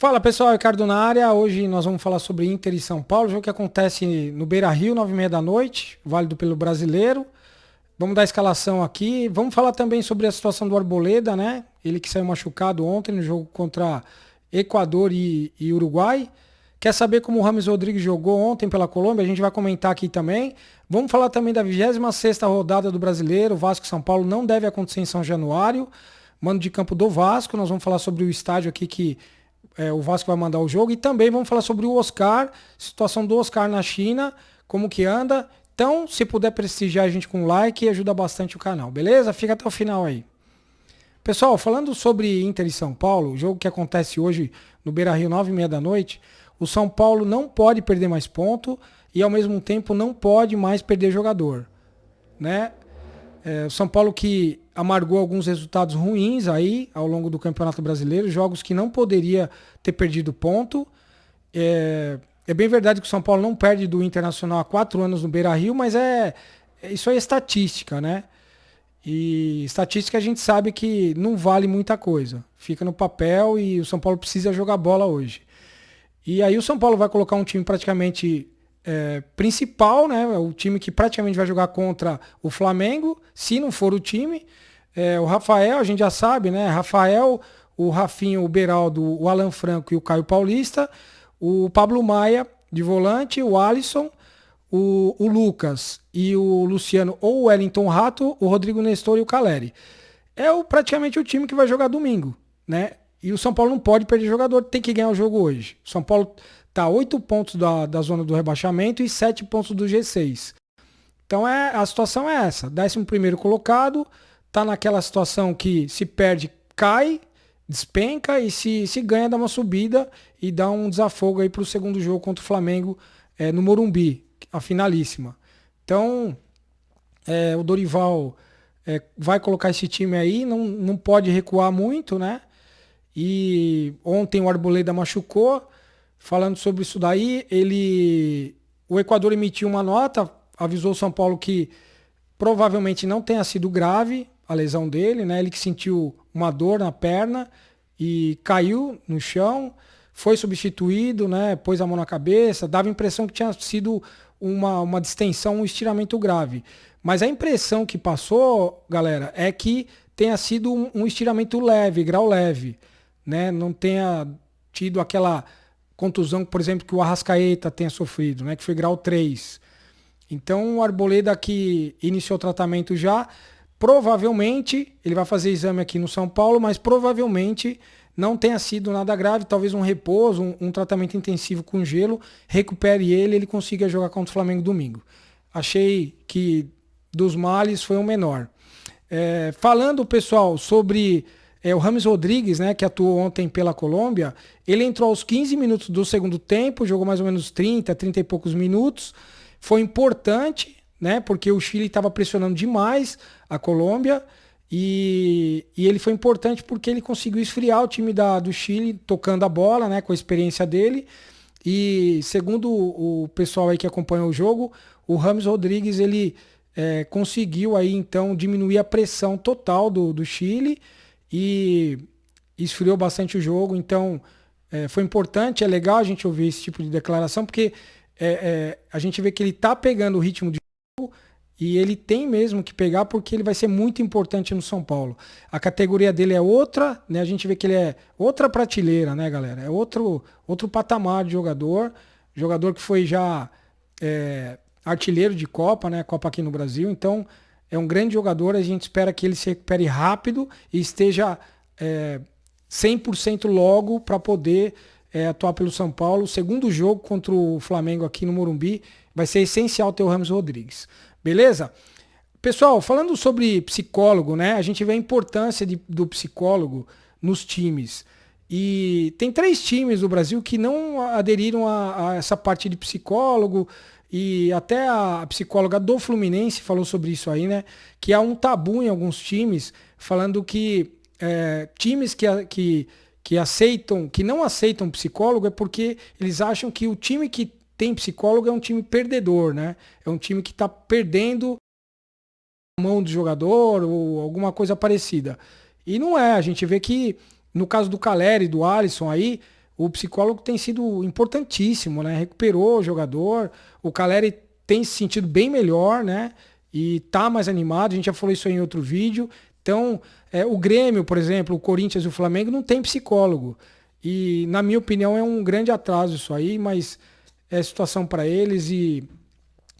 Fala pessoal, Ricardo na área. Hoje nós vamos falar sobre Inter e São Paulo, jogo que acontece no Beira-Rio, 9h30 da noite, válido pelo Brasileiro. Vamos dar a escalação aqui. Vamos falar também sobre a situação do Arboleda, né? Ele que saiu machucado ontem no jogo contra Equador e Uruguai. Quer saber como o Rames Rodrigues jogou ontem pela Colômbia? A gente vai comentar aqui também. Vamos falar também da 26ª rodada do Brasileiro. Vasco e São Paulo não deve acontecer em São Januário. Mando de campo do Vasco. Nós vamos falar sobre o estádio aqui que o Vasco vai mandar o jogo. E também vamos falar sobre o Oscar, situação do Oscar na China, como que anda. Então, se puder prestigiar a gente com like, ajuda bastante o canal, beleza? Fica até o final aí. Pessoal, falando sobre Inter e São Paulo, o jogo que acontece hoje no Beira-Rio, 9h30 da noite, o São Paulo não pode perder mais ponto e, ao mesmo tempo, não pode mais perder jogador, né? O São Paulo que amargou alguns resultados ruins aí ao longo do Campeonato Brasileiro, jogos que não poderia ter perdido ponto. É bem verdade que o São Paulo não perde do Internacional há 4 anos no Beira-Rio, mas isso aí é estatística, né? E estatística a gente sabe que não vale muita coisa. Fica no papel e o São Paulo precisa jogar bola hoje. E aí o São Paulo vai colocar um time praticamente principal, né? O time que praticamente vai jogar contra o Flamengo, se não for o time. O Rafael, a gente já sabe, né? Rafael, o Rafinho, o Beraldo, o Alan Franco e o Caio Paulista. O Pablo Maia de volante, o Alisson, o Lucas e o Luciano ou o Wellington Rato, o Rodrigo Nestor e o Caleri. Praticamente o time que vai jogar domingo, né? E o São Paulo não pode perder jogador, tem que ganhar o jogo hoje. O São Paulo tá 8 pontos da zona do rebaixamento e 7 pontos do G6. Então a situação é essa. 11º colocado, tá naquela situação que se perde, cai, despenca e se ganha dá uma subida e dá um desafogo aí para o segundo jogo contra o Flamengo no Morumbi, a finalíssima. Então o Dorival vai colocar esse time aí, não pode recuar muito, né? E ontem o Arboleda machucou. Falando sobre isso daí, o Equador emitiu uma nota, avisou o São Paulo que provavelmente não tenha sido grave a lesão dele, né? Ele que sentiu uma dor na perna e caiu no chão, foi substituído, né? Pôs a mão na cabeça, dava a impressão que tinha sido uma distensão, um estiramento grave. Mas a impressão que passou, galera, é que tenha sido um estiramento leve, grau leve, né? Não tenha tido aquela contusão, por exemplo, que o Arrascaeta tenha sofrido, né? Que foi grau 3. Então o Arboleda que iniciou o tratamento já, provavelmente, ele vai fazer exame aqui no São Paulo, mas provavelmente não tenha sido nada grave, talvez um repouso, um tratamento intensivo com gelo, recupere ele consiga jogar contra o Flamengo domingo. Achei que dos males foi o menor. Falando, pessoal, sobre o Rames Rodrigues, né, que atuou ontem pela Colômbia, ele entrou aos 15 minutos do segundo tempo, jogou mais ou menos 30 e poucos minutos. Foi importante, né, porque o Chile estava pressionando demais a Colômbia e ele foi importante porque ele conseguiu esfriar o time do Chile tocando a bola, né, com a experiência dele. E segundo o pessoal aí que acompanha o jogo, o Rames Rodrigues ele conseguiu aí então diminuir a pressão total do Chile e esfriou bastante o jogo. Então foi importante, é legal a gente ouvir esse tipo de declaração, porque a gente vê que ele tá pegando o ritmo de jogo e ele tem mesmo que pegar porque ele vai ser muito importante no São Paulo. A categoria dele é outra, né? A gente vê que ele é outra prateleira, né, galera? É outro patamar de jogador que foi já artilheiro de Copa, né? Copa aqui no Brasil. Então é um grande jogador, a gente espera que ele se recupere rápido e esteja 100% logo para poder atuar pelo São Paulo. O segundo jogo contra o Flamengo aqui no Morumbi vai ser essencial ter o Rames Rodrigues. Beleza? Pessoal, falando sobre psicólogo, né? A gente vê a importância do psicólogo nos times. E tem 3 times do Brasil que não aderiram a essa parte de psicólogo. E até a psicóloga do Fluminense falou sobre isso aí, né? Que há um tabu em alguns times, falando que times que aceitam, que não aceitam psicólogo é porque eles acham que o time que tem psicólogo é um time perdedor, né? É um time que está perdendo a mão do jogador ou alguma coisa parecida. E não é, a gente vê que no caso do Caleri, do Alisson aí, o psicólogo tem sido importantíssimo, né? Recuperou o jogador, o Caleri tem se sentido bem melhor, né? E tá mais animado, a gente já falou isso aí em outro vídeo. Então, o Grêmio, por exemplo, o Corinthians e o Flamengo não tem psicólogo. E, na minha opinião, é um grande atraso isso aí, mas é situação para eles. E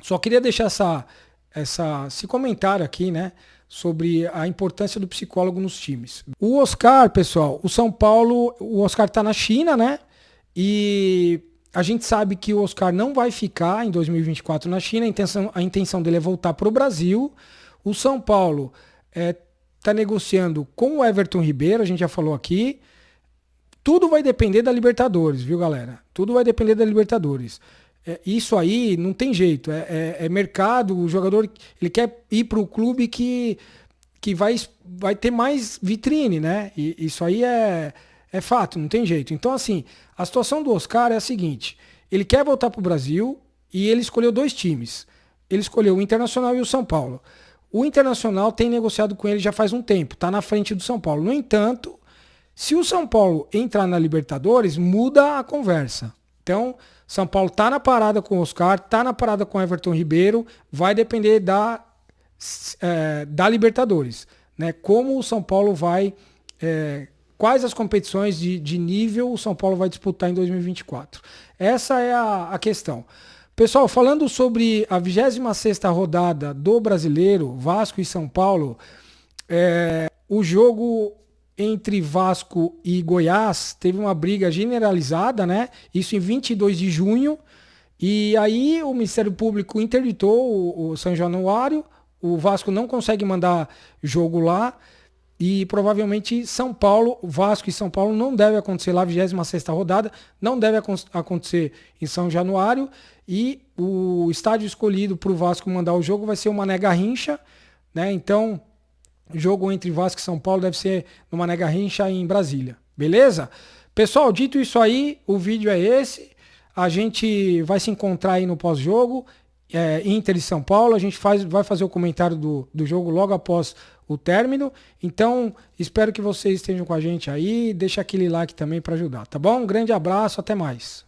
só queria deixar esse comentário aqui, né? Sobre a importância do psicólogo nos times. O Oscar, pessoal, o Oscar tá na China, né? E a gente sabe que o Oscar não vai ficar em 2024 na China, a intenção dele é voltar para o Brasil. O São Paulo está negociando com o Everton Ribeiro, a gente já falou aqui. Tudo vai depender da Libertadores, viu, galera? Tudo vai depender da Libertadores. Isso aí não tem jeito, é mercado, o jogador ele quer ir para o clube que vai ter mais vitrine, né? E isso aí é fato, não tem jeito. Então, assim, a situação do Oscar é a seguinte: ele quer voltar para o Brasil e ele escolheu 2 times. Ele escolheu o Internacional e o São Paulo. O Internacional tem negociado com ele já faz um tempo, está na frente do São Paulo. No entanto, se o São Paulo entrar na Libertadores, muda a conversa. Então, São Paulo está na parada com o Oscar, está na parada com o Everton Ribeiro, vai depender da Libertadores, né? Como o São Paulo vai, quais as competições de nível o São Paulo vai disputar em 2024. Essa é a questão. Pessoal, falando sobre a 26ª rodada do Brasileiro, Vasco e São Paulo, o jogo entre Vasco e Goiás teve uma briga generalizada, né? Isso em 22 de junho. E aí o Ministério Público interditou o São Januário. O Vasco não consegue mandar jogo lá. E provavelmente Vasco e São Paulo não deve acontecer lá, 26ª rodada. Não deve acontecer em São Januário. E o estádio escolhido para o Vasco mandar o jogo vai ser o Mané Garrincha, né? Então, o jogo entre Vasco e São Paulo deve ser no Mané Garrincha em Brasília. Beleza? Pessoal, dito isso aí, o vídeo é esse. A gente vai se encontrar aí no pós-jogo, Inter e São Paulo. A gente vai fazer o comentário do jogo logo após o término. Então, espero que vocês estejam com a gente aí. Deixa aquele like também para ajudar, tá bom? Um grande abraço, até mais.